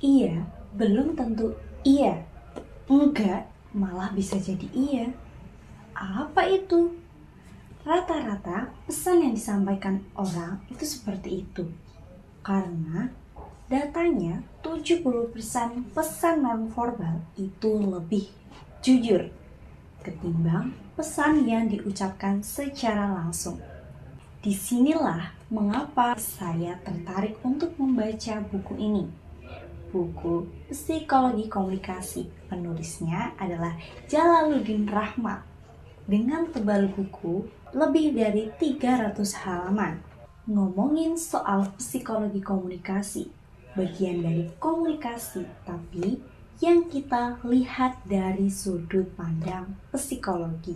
Iya, belum tentu iya. Enggak, malah bisa jadi iya. Apa itu? Rata-rata pesan yang disampaikan orang itu seperti itu. Karena datanya 70% pesan nonverbal itu lebih jujur ketimbang pesan yang diucapkan secara langsung. Disinilah mengapa saya tertarik untuk membaca buku ini. Buku Psikologi Komunikasi. Penulisnya adalah Jalaluddin Rahmat. Dengan tebal buku lebih dari 300 halaman. Ngomongin soal psikologi komunikasi. Bagian dari komunikasi, tapi yang kita lihat dari sudut pandang psikologi.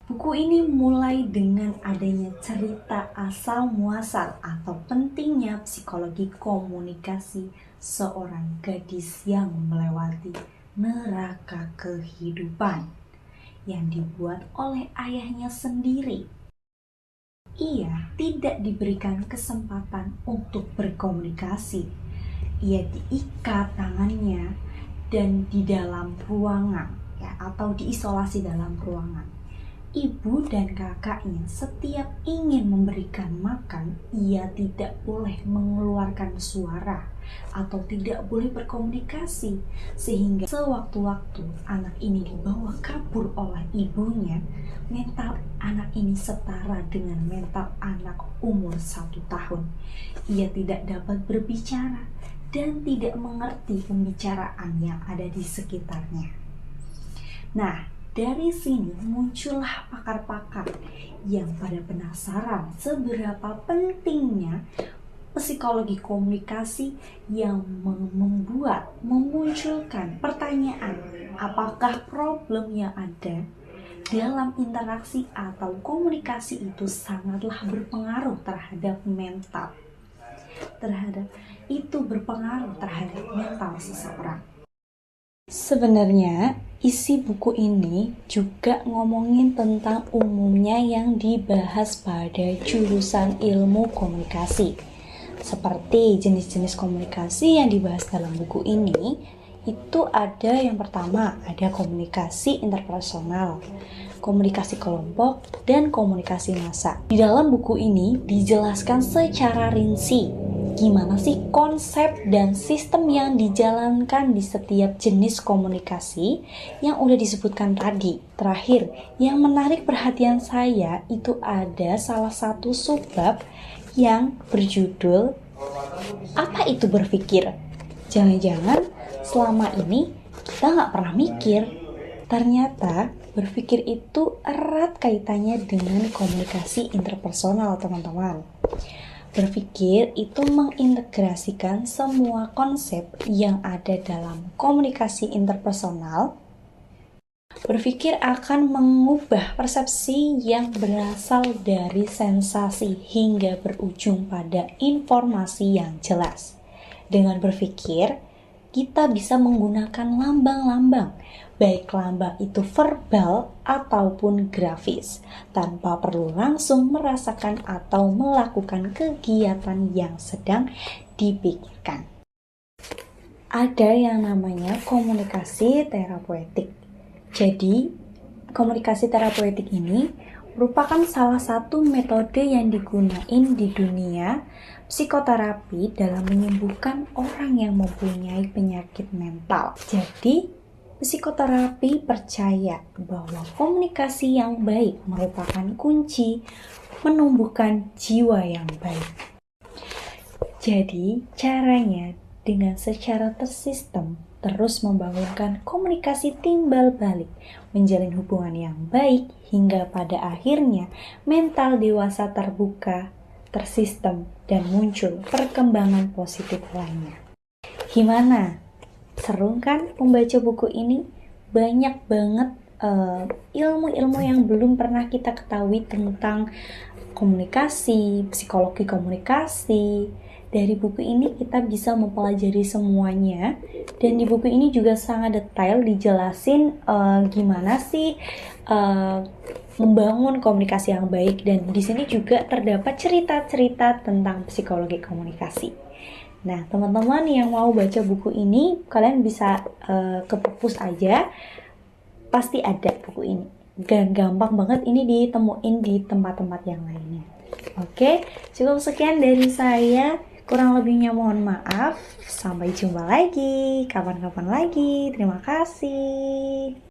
Buku ini mulai dengan adanya cerita asal muasal atau pentingnya psikologi komunikasi seorang gadis yang melewati neraka kehidupan yang dibuat oleh ayahnya sendiri. Ia tidak diberikan kesempatan untuk berkomunikasi. Ia diikat tangannya dan di dalam ruangan atau diisolasi dalam ruangan. Ibu dan kakaknya setiap ingin memberikan makan, ia tidak boleh mengeluarkan suara atau tidak boleh berkomunikasi, sehingga sewaktu-waktu anak ini dibawa kabur oleh ibunya. Mental anak ini setara dengan mental anak umur 1 tahun. Ia tidak dapat berbicara dan tidak mengerti pembicaraan yang ada di sekitarnya. Nah, dari sini muncullah pakar-pakar yang pada penasaran seberapa pentingnya psikologi komunikasi yang memunculkan pertanyaan, apakah problem yang ada dalam interaksi atau komunikasi itu sangatlah berpengaruh terhadap mental. Berpengaruh terhadap mental seseorang. Sebenarnya isi buku ini juga ngomongin tentang umumnya yang dibahas pada jurusan ilmu komunikasi. Seperti jenis-jenis komunikasi yang dibahas dalam buku ini, itu ada yang pertama, ada komunikasi interpersonal, komunikasi kelompok, dan komunikasi massa. Di dalam buku ini dijelaskan secara rinci gimana sih konsep dan sistem yang dijalankan di setiap jenis komunikasi yang udah disebutkan tadi. Terakhir, yang menarik perhatian saya itu ada salah satu subbab yang berjudul apa itu berpikir? Jangan-jangan selama ini kita nggak pernah mikir. Ternyata berpikir itu erat kaitannya dengan komunikasi interpersonal, teman-teman. Berpikir itu mengintegrasikan semua konsep yang ada dalam komunikasi interpersonal. Berpikir akan mengubah persepsi yang berasal dari sensasi hingga berujung pada informasi yang jelas. Dengan berpikir, kita bisa menggunakan lambang-lambang, baik lambang itu verbal ataupun grafis, tanpa perlu langsung merasakan atau melakukan kegiatan yang sedang dipikirkan. Ada yang namanya komunikasi terapeutik. Jadi, komunikasi terapeutik ini merupakan salah satu metode yang digunakan di dunia psikoterapi dalam menyembuhkan orang yang mempunyai penyakit mental. Jadi, psikoterapi percaya bahwa komunikasi yang baik merupakan kunci menumbuhkan jiwa yang baik. Jadi, caranya dengan secara tersistem terus membangunkan komunikasi timbal balik, menjalin hubungan yang baik hingga pada akhirnya mental dewasa terbuka, tersistem, dan muncul perkembangan positif lainnya. Gimana? Seru kan membaca buku ini? Banyak banget ilmu-ilmu yang belum pernah kita ketahui tentang komunikasi, psikologi komunikasi. Dari buku ini kita bisa mempelajari semuanya, dan di buku ini juga sangat detail dijelasin gimana sih membangun komunikasi yang baik, dan di sini juga terdapat cerita-cerita tentang psikologi komunikasi. Nah, teman-teman yang mau baca buku ini, kalian bisa ke perpus aja, pasti ada buku ini. Gampang banget ini ditemuin di tempat-tempat yang lainnya. Oke, cukup sekian dari saya. Kurang lebihnya mohon maaf. Sampai jumpa lagi, kapan-kapan lagi. Terima kasih.